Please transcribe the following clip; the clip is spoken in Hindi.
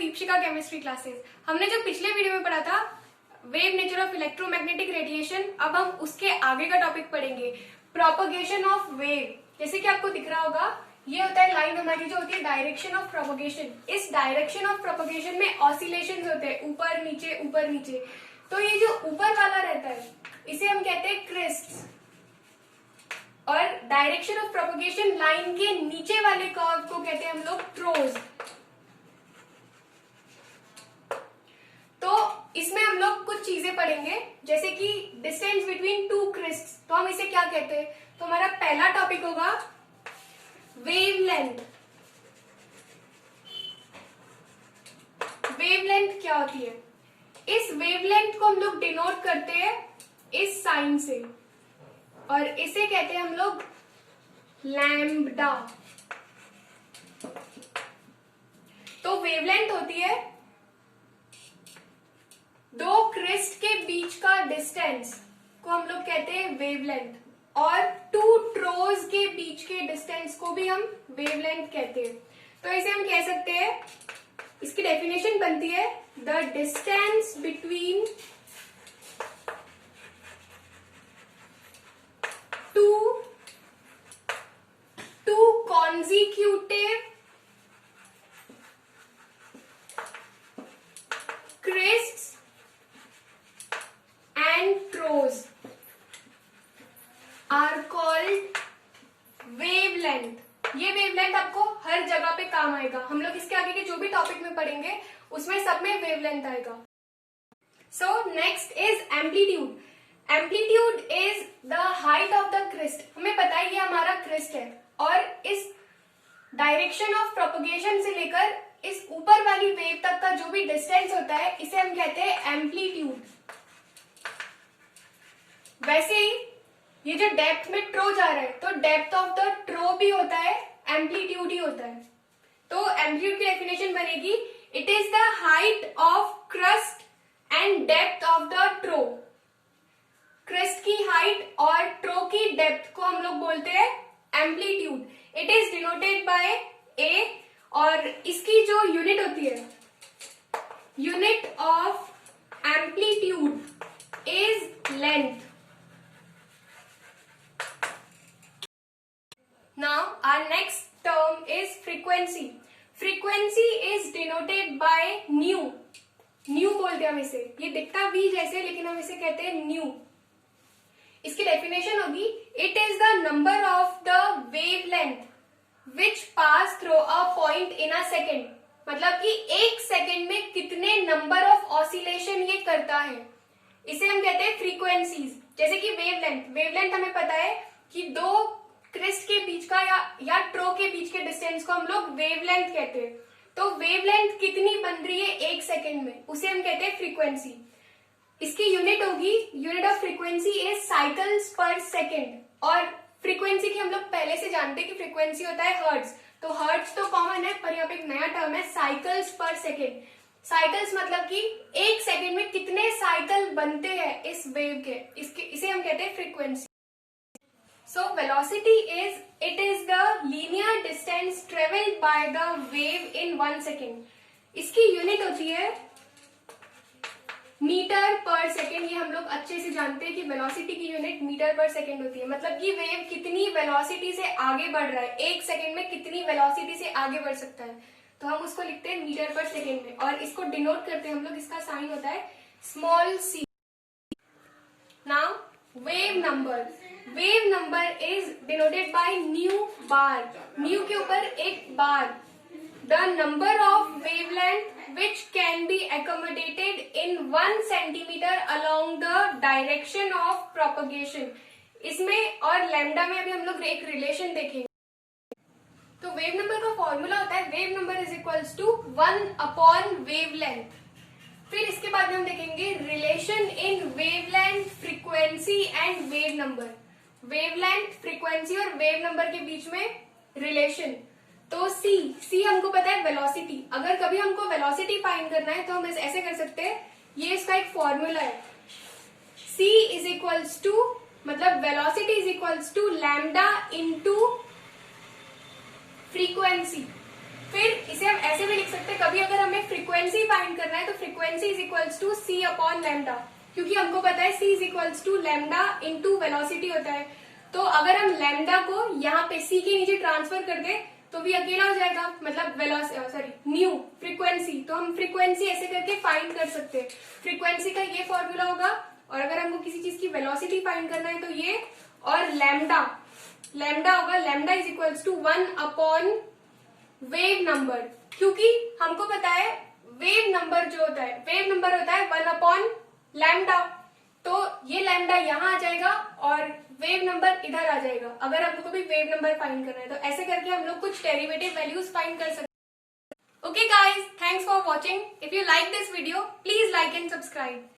Deepshikha chemistry classes. हमने जो पिछले वीडियो में पढ़ा था wave nature of electromagnetic radiation, अब हम उसके आगे का टॉपिक पढ़ेंगे, प्रोपगेशन ऑफ वेव। जैसे कि आपको दिख रहा होगा, ये होता है लाइन हमारी जो होती है डायरेक्शन ऑफ प्रोपगेशन। इस डायरेक्शन ऑफ प्रोपगेशन में ऑसिलेशंस होते हैं, ऊपर नीचे ऊपर नीचे। तो ये जो ऊपर वाला रहता है इसे हम कहते हैं क्रेस्ट, और डायरेक्शन ऑफ प्रोपगेशन लाइन के नीचे वाले कर्व को कहते हैं हम लोग ट्रोज। तो इसमें हम लोग कुछ चीजें पढ़ेंगे, जैसे कि डिस्टेंस बिटवीन टू क्रिस्ट्स। तो हम इसे क्या कहते हैं? तो हमारा पहला टॉपिक होगा वेवलेंथ। वेवलेंथ क्या होती है? इस वेवलेंथ को हम लोग डिनोट करते हैं इस साइन से, और इसे कहते हैं हम लोग लैम्बडा। तो वेवलेंथ होती है दो क्रिस्ट के बीच का डिस्टेंस को हम लोग कहते हैं वेवलेंथ, और टू ट्रोज के बीच के डिस्टेंस को भी हम वेवलेंथ कहते हैं। तो इसे हम कह सकते हैं, इसकी डेफिनेशन बनती है the distance between two consecutive crests and trows are called wavelength। ये वेवलेंथ आपको हर जगह पे काम आएगा। हम लोग इसके आगे के जो भी टॉपिक में पढ़ेंगे उसमें सब में वेवलेंथ आएगा। So next is amplitude. Amplitude is the height of the crest. हमें पता है ये हमारा क्रिस्ट है, और इस डायरेक्शन ऑफ प्रोपगेशन से लेकर इस ऊपर वाली वेव तक का जो भी डिस्टेंस होता है इसे हम कहते हैं एम्पलीट्यूड। वैसे ही ये जो डेप्थ में ट्रो जा रहा है, तो डेप्थ ऑफ द ट्रो भी होता है, एम्पलीट्यूड ही होता है। तो एम्पलीट्यूड की डेफिनेशन बनेगी, it is the height of crest and depth of the trough. Crest की हाइट और ट्रो की डेप्थ को हम लोग बोलते हैं amplitude. It is denoted by a, और इसकी जो यूनिट होती है, unit of amplitude is length. Now our next term is frequency. Frequency is denoted by nu. Nu बोलते हैं हम इसे, ये दिखता वी जैसे लेकिन हम इसे कहते हैं न्यू। इसकी डेफिनेशन होगी, it is the number of the wavelength which pass through a point in a second. मतलब कि एक सेकेंड में कितने नंबर ऑफ ऑसिलेशन ये करता है, इसे हम कहते हैं फ्रीक्वेंसीज। जैसे कि वेवलेंथ, वेवलेंथ हमें पता है कि दो क्रिस्ट के बीच का या ट्रो के बीच के डिस्टेंस को हम लोग वेवलेंथ कहते हैं। तो वेवलेंथ कितनी बन रही है एक सेकेंड में, उसे हम कहते हैं फ्रीक्वेंसी। इसकी यूनिट होगी, unit of frequency is cycles पर सेकेंड। और फ्रीक्वेंसी की हम लोग पहले से जानते हैं कि फ्रीक्वेंसी होता है हर्ट्ज। तो हर्ट्ज तो कॉमन है, पर यहाँ पे एक नया टर्म है साइकिल्स पर सेकेंड। साइकिल्स मतलब कि एक सेकेंड में कितने साइकिल बनते हैं इस वेव के, इसे हम कहते हैं frequency. So velocity is, it is the linear distance travelled by the wave in 1 second. इसकी यूनिट होती है मीटर पर सेकेंड। ये हम लोग अच्छे से जानते हैं कि वेलोसिटी की यूनिट मीटर पर सेकेंड होती है। मतलब कि वेव कितनी वेलोसिटी से आगे बढ़ रहा है, एक सेकेंड में कितनी वेलोसिटी से आगे बढ़ सकता है, तो हम उसको लिखते हैं मीटर पर सेकेंड में, और इसको डिनोट करते हैं हम लोग, इसका साइन होता है small C. Now wave number. Wave number is denoted by nu bar. Nu के ऊपर एक बार। The number of wavelength which can be accommodated in 1 centimeter along the direction of propagation। इसमें और लैम्डा में अभी हम लोग एक रिलेशन देखेंगे। तो वेव नंबर का फॉर्मूला होता है, wave number is equals to 1/वेवलेंथ। फिर इसके बाद हम देखेंगे relation in wavelength, frequency and wave number. Wavelength, frequency और वेव नंबर के बीच में रिलेशन। तो सी हमको पता है वेलोसिटी। अगर कभी हमको वेलोसिटी फाइंड करना है तो हम ऐसे कर सकते हैं, ये इसका एक फॉर्मूला है, C इज इक्वल्स टू, मतलब velocity is equals to lambda into frequency. फिर इसे हम ऐसे भी लिख सकते हैं, कभी अगर हमें फ्रीक्वेंसी फाइंड करना है तो frequency is equals to c upon lambda, क्योंकि हमको पता है c is equals to lambda into velocity होता है। तो अगर हम लैम्डा को यहाँ पे सी के नीचे ट्रांसफर कर दे तो भी अकेला हो जाएगा, मतलब न्यू फ्रीक्वेंसी। तो हम फ्रीक्वेंसी ऐसे करके फाइंड कर सकते हैं। फ्रीक्वेंसी का ये फॉर्मूला होगा, और अगर हमको किसी चीज की वेलोसिटी फाइंड करना है तो ये, और लैम्डा होगा, lambda is equals to 1 upon wave number, क्योंकि हमको पता है वेव नंबर होता है 1 अपॉन लैम्डा। तो ये लैम्डा यहाँ आ जाएगा और वेव नंबर इधर आ जाएगा, अगर हमको भी वेव नंबर फाइंड करना है तो। ऐसे करके हम लोग कुछ डेरिवेटिव वैल्यूज फाइंड कर सकते हैं। Okay guys, thanks for watching. If you like this video, please like and subscribe.